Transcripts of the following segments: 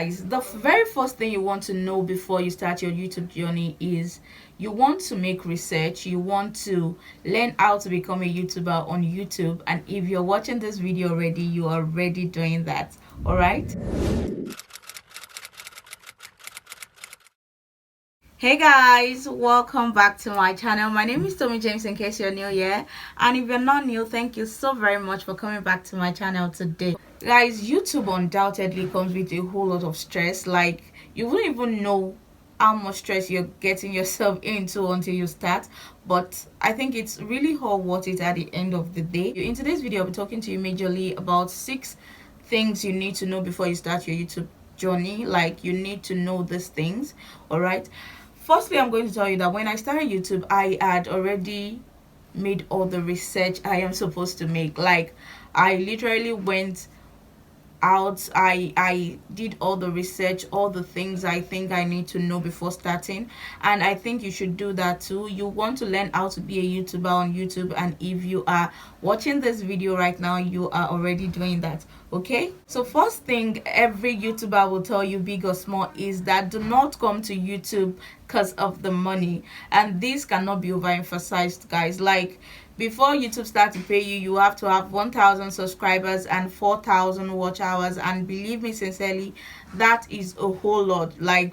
Guys, the very first thing you want to know before you start your YouTube journey is you want to make research. You want to learn how to become a YouTuber on YouTube, and if you're watching this video already, you are already doing that. All right. Hey guys, welcome back to my channel. My name is Tommy James, in case you're new here, and if you're not new, thank you so very much for coming back to my channel today. Guys, YouTube undoubtedly comes with a whole lot of stress. Like, you wouldn't even know how much stress you're getting yourself into until you start, but I think it's really all worth it at the end of the day. In today's video, I'll be talking to you majorly about 6 things you need to know before you start your YouTube journey. Like, you need to know these things. All right, firstly, I'm going to tell you that when I started YouTube, I had already made all the research I am supposed to make. Like, I literally went out, I did all the research, all the things I think I need to know before starting, and I think you should do that too. You want to learn how to be a YouTuber on YouTube, and if you are watching this video right now, you are already doing that. Okay, so first thing every YouTuber will tell you, big or small, is that do not come to YouTube because of the money, and this cannot be overemphasized, guys. Like, before YouTube start to pay you, you have to have 1,000 subscribers and 4,000 watch hours, and believe me sincerely, that is a whole lot. Like,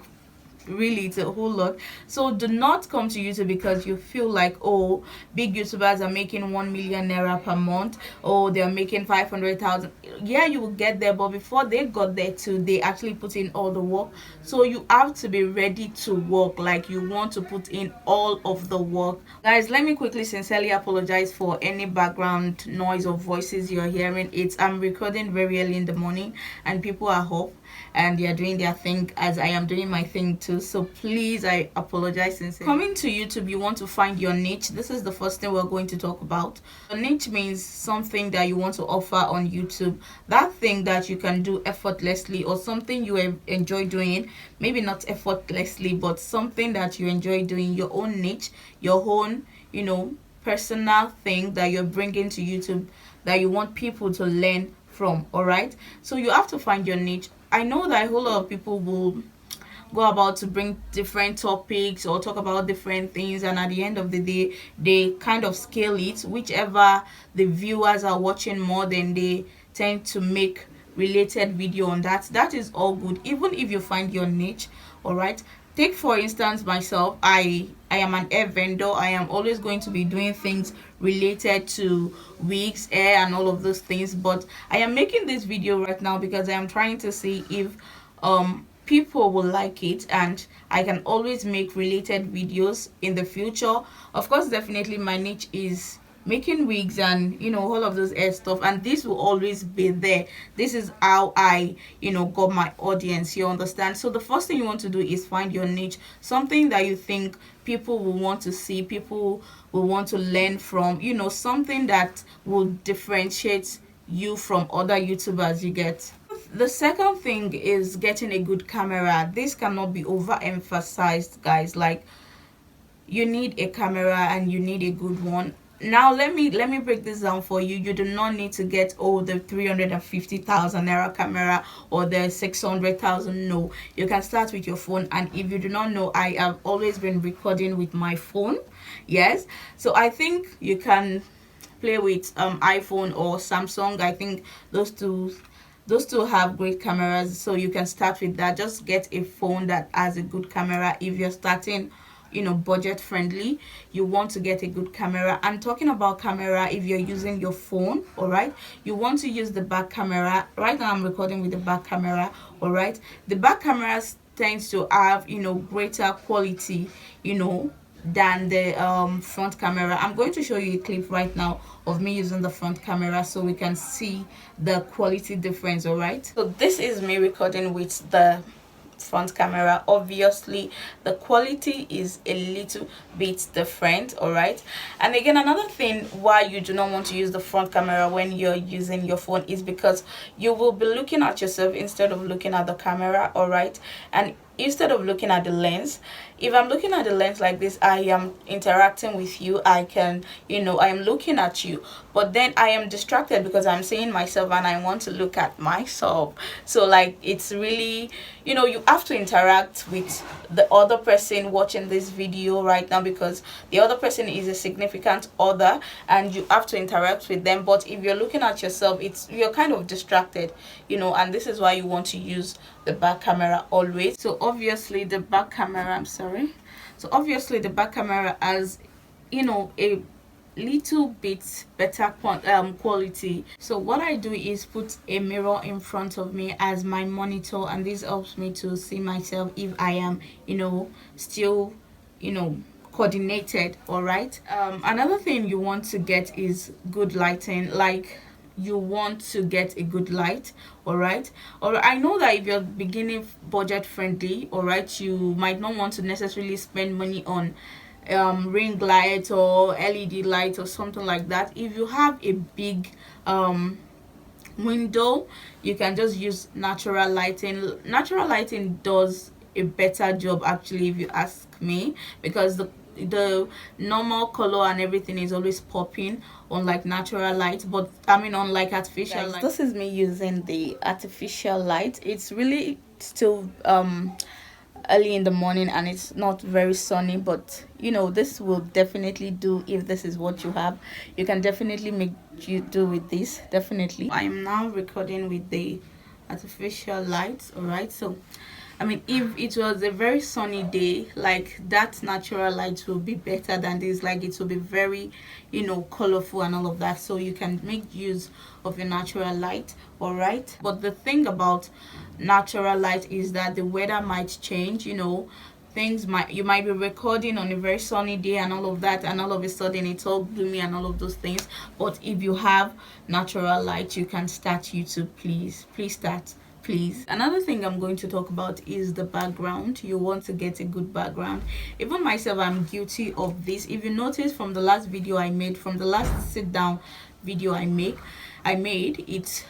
really, it's a whole lot. So do not come to YouTube because you feel like, oh, big YouTubers are making 1 million naira per month, or they're making 500,000. Yeah, you will get there, but before they got there too, they actually put in all the work. So you have to be ready to work. Like, you want to put in all of the work. Guys, let me quickly sincerely apologize for any background noise or voices you're hearing. I'm recording very early in the morning, and people are up and they are doing their thing as I am doing my thing too. So please, I apologize sincerely. Coming to YouTube, you want to find your niche. This is the first thing we're going to talk about. A niche means something that you want to offer on YouTube, that thing that you can do effortlessly, or something you enjoy doing. Maybe not effortlessly, but something that you enjoy doing. Your own niche, your own, personal thing that you're bringing to YouTube that you want people to learn from. All right, so you have to find your niche. I know that a whole lot of people will go about to bring different topics or talk about different things, and at the end of the day, they kind of scale it. Whichever the viewers are watching more, then they tend to make related video on that. That is all good, even if you find your niche. All right, take for instance myself. I am an hair vendor. I am always going to be doing things related to wigs, hair, and all of those things, but I am making this video right now because I am trying to see if people will like it, and I can always make related videos in the future. Of course, definitely my niche is making wigs and all of those hair stuff, and this will always be there. This is how I got my audience, you understand? So the first thing you want to do is find your niche, something that you think people will want to see, people will want to learn from, something that will differentiate you from other YouTubers, you get. The second thing is getting a good camera. This cannot be overemphasized, guys. Like, you need a camera, and you need a good one. Now let me break this down for you. You do not need to get the 350,000 naira camera or the 600,000. No, you can start with your phone. And if you do not know, I have always been recording with my phone. Yes, so I think you can play with iPhone or Samsung. I think those two have great cameras, so you can start with that. Just get a phone that has a good camera. If you're starting budget friendly, you want to get a good camera. And talking about camera, if you're using your phone, all right, you want to use the back camera. Right now I'm recording with the back camera. All right, the back camera tends to have greater quality than the front camera. I'm going to show you a clip right now of me using the front camera so we can see the quality difference. All right, so this is me recording with the front camera. Obviously the quality is a little bit different. All right, and again, another thing why you do not want to use the front camera when you're using your phone is because you will be looking at yourself instead of looking at the camera. All right, and instead of looking at the lens, if I'm looking at the lens like this, I am interacting with you. I can, I am looking at you, but then I am distracted because I'm seeing myself and I want to look at myself. So like, it's really, you have to interact with the other person watching this video right now, because the other person is a significant other and you have to interact with them. But if you're looking at yourself, you're kind of distracted, and this is why you want to use the back camera always. So obviously the back camera, obviously the back camera has, a little bit better quality. So what I do is put a mirror in front of me as my monitor, and this helps me to see myself if I am, still, coordinated. All right. Another thing you want to get is good lighting. Like, you want to get a good light. All right. Or I know that if you're beginning budget friendly, all right, you might not want to necessarily spend money on ring light or LED light or something like that. If you have a big window, you can just use natural lighting. Natural lighting does a better job, actually, if you ask me, because the normal color and everything is always popping on like natural light, but I mean on like artificial light. This is me using the artificial light. It's really still early in the morning and it's not very sunny, but this will definitely do. If this is what you have, you can definitely make you do with this. Definitely. I am now recording with the artificial lights. All right, so I mean, if it was a very sunny day, like, that natural light will be better than this. Like, it will be very, colorful and all of that. So you can make use of your natural light. All right. But the thing about natural light is that the weather might change. You might be recording on a very sunny day and all of that, and all of a sudden it's all gloomy and all of those things. But if you have natural light, you can start YouTube. Please start. Please. Another thing I'm going to talk about is the background. You want to get a good background. Even myself, I'm guilty of this. If you notice from the last video I made, from the last sit down video I made it,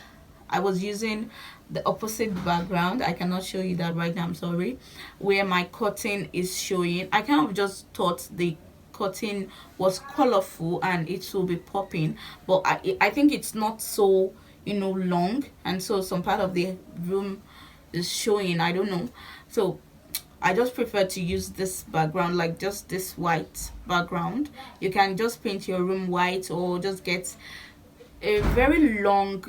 I was using the opposite background. I cannot show you that right now, I'm sorry, where my curtain is showing. I kind of just thought the curtain was colorful and it will be popping, but I think it's not so long, and so some part of the room is showing. I don't know, so I just prefer to use this background, like just this white background. You can just paint your room white or just get a very long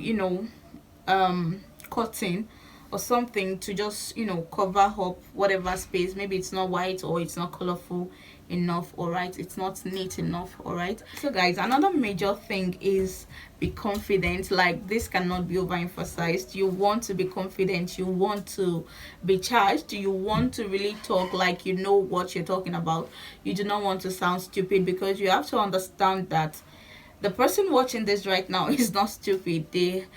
curtain or something to just cover up whatever space. Maybe it's not white or it's not colorful enough. All right, it's not neat enough. All right, so guys, another major thing is be confident. Like, this cannot be overemphasized. You want to be confident, you want to be charged, you want to really talk like you know what you're talking about. You do not want to sound stupid, because you have to understand that the person watching this right now is not stupid. They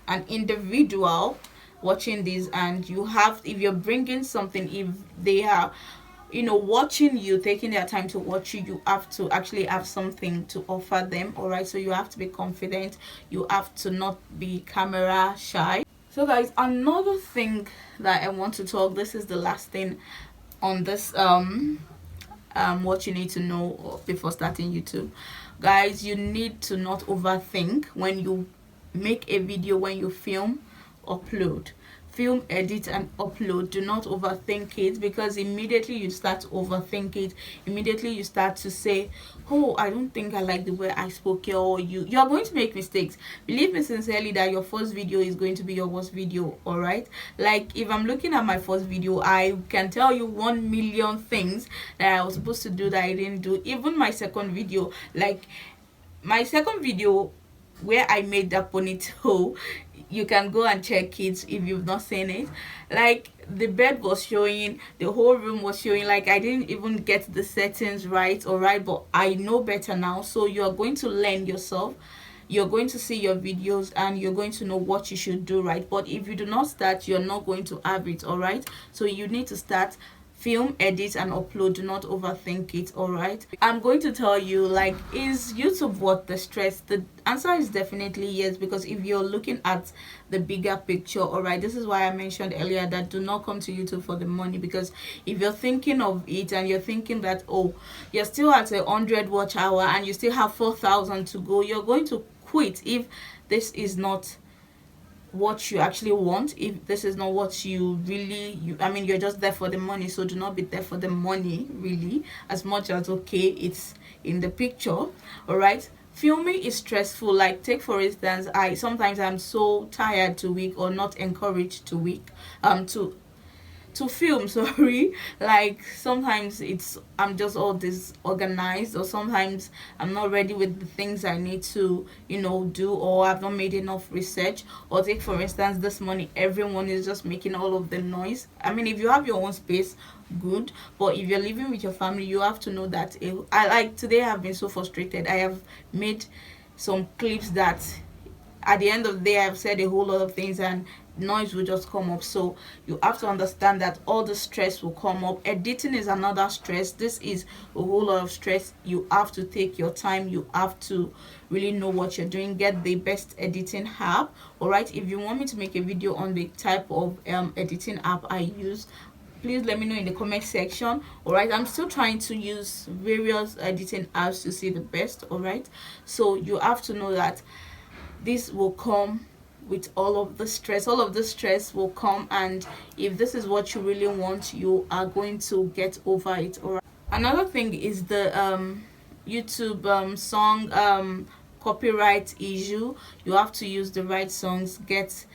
an individual watching this, and if you're bringing something, if they are watching you, taking their time to watch you, you have to actually have something to offer them. All right, so you have to be confident, you have to not be camera shy. So guys, another thing that I want to talk, this is the last thing on this what you need to know before starting YouTube. Guys, you need to not overthink when you make a video, when you film, edit and upload. Do not overthink it, because immediately you start to overthink it, immediately you start to say, oh, I don't think I like the way I spoke here, or you're going to make mistakes. Believe me sincerely that your first video is going to be your worst video. All right, like, if I'm looking at my first video, I can tell you 1 million things that I was supposed to do that I didn't do. Even my second video, like my second video where I made that ponytail, you can go and check it if you've not seen it. Like, the bed was showing, the whole room was showing, like I didn't even get the settings right. All right, but I know better now. So you're going to learn yourself, you're going to see your videos, and you're going to know what you should do right. But if you do not start, you're not going to have it. All right, so you need to start film, edit and upload. Do not overthink it. All right, I'm going to tell you, like, is YouTube worth the stress? The answer is definitely yes, because if you're looking at the bigger picture, all right, this is why I mentioned earlier that do not come to YouTube for the money. Because if you're thinking of it and you're thinking that, oh, you're still at 100 watch hour and you still have 4,000 to go, you're going to quit if this is not what you actually want, if this is not what you really I mean, you're just there for the money. So do not be there for the money, really, as much as, okay, it's in the picture. All right, filming is stressful. Like, take for instance, I'm so tired to week, or not encouraged to week to film, sorry. Like, sometimes I'm just all disorganized, or sometimes I'm not ready with the things I need to do, or I've not made enough research. Or take for instance, this morning everyone is just making all of the noise. I mean, if you have your own space, good, but if you're living with your family, you have to know that I like today I've been so frustrated. I have made some clips that at the end of the day I've said a whole lot of things and noise will just come up. So you have to understand that all the stress will come up. Editing is another stress. This is a whole lot of stress. You have to take your time. You have to really know what you're doing. Get the best editing app. All right, if you want me to make a video on the type of editing app I use, please let me know in the comment section. All right, I'm still trying to use various editing apps to see the best. All right, so you have to know that this will come with all of the stress. All of the stress will come, and if this is what you really want, you are going to get over it. All right, another thing is the YouTube song copyright issue. You have to use the right songs. Get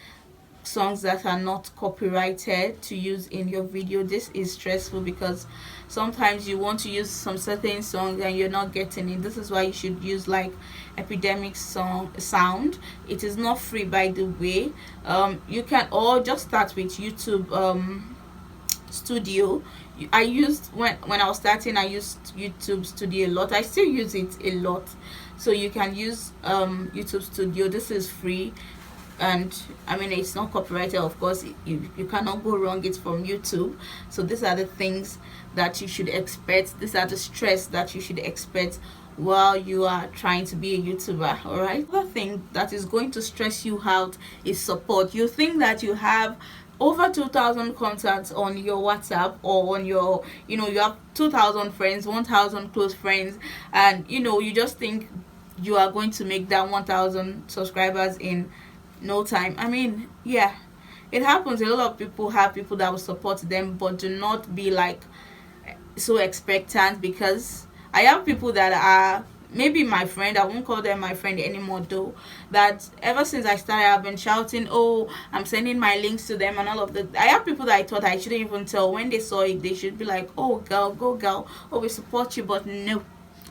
songs that are not copyrighted to use in your video. This is stressful because sometimes you want to use some certain songs and you're not getting it. This is why you should use like epidemic sound. It is not free, by the way. You can, or just start with YouTube Studio. I used when I was starting, I used YouTube Studio a lot. I still use it a lot. So you can use YouTube Studio. This is free, and I mean, it's not copyrighted, of course. You cannot go wrong. It's from YouTube. So these are the things that you should expect. These are the stress that you should expect while you are trying to be a YouTuber. All right, another thing that is going to stress you out is support. You think that you have over 2,000 contacts on your WhatsApp, or on your, you have 2,000 friends, 1,000 close friends, and you just think you are going to make that 1,000 subscribers in no time. I mean, yeah, it happens. A lot of people have people that will support them, but do not be like so expectant, because I have people that are maybe my friend. I won't call them my friend anymore though, that ever since I started I've been shouting, oh, I'm sending my links to them and all of that. I have people that I thought I shouldn't even tell. When they saw it, they should be like, oh girl, go girl, oh, we support you. But no.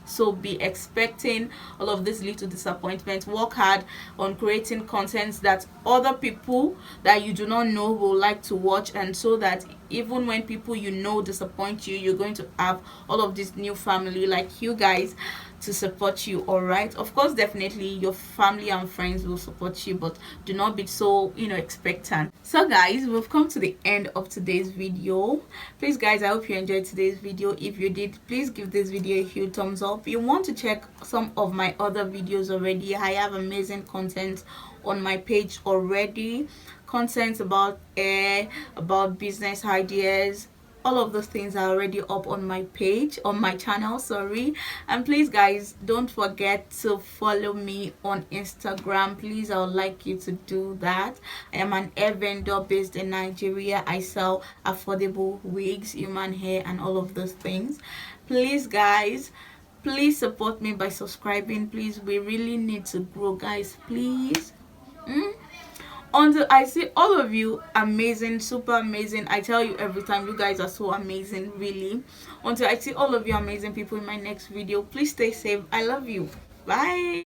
So be expecting all of this little disappointment. Work hard on creating content that other people that you do not know will like to watch, and so that even when people disappoint you, you're going to have all of this new family like you guys to support you. All right, of course, definitely your family and friends will support you, but do not be so expectant. So guys, we've come to the end of today's video. Please guys, I hope you enjoyed today's video. If you did, please give this video a huge thumbs up. If you want to check some of my other videos already, I have amazing content on my page already. Content about hair, about business ideas, all of those things are already up on my page, on my channel, sorry. And please guys, don't forget to follow me on Instagram. Please, I would like you to do that. I am an hair vendor based in Nigeria. I sell affordable wigs, human hair, and all of those things. Please guys, please support me by subscribing. Please, we really need to grow, guys, please. Until I see all of you amazing, super amazing. I tell you every time, you guys are so amazing, really. Until I see all of you amazing people in my next video, please stay safe. I love you. Bye.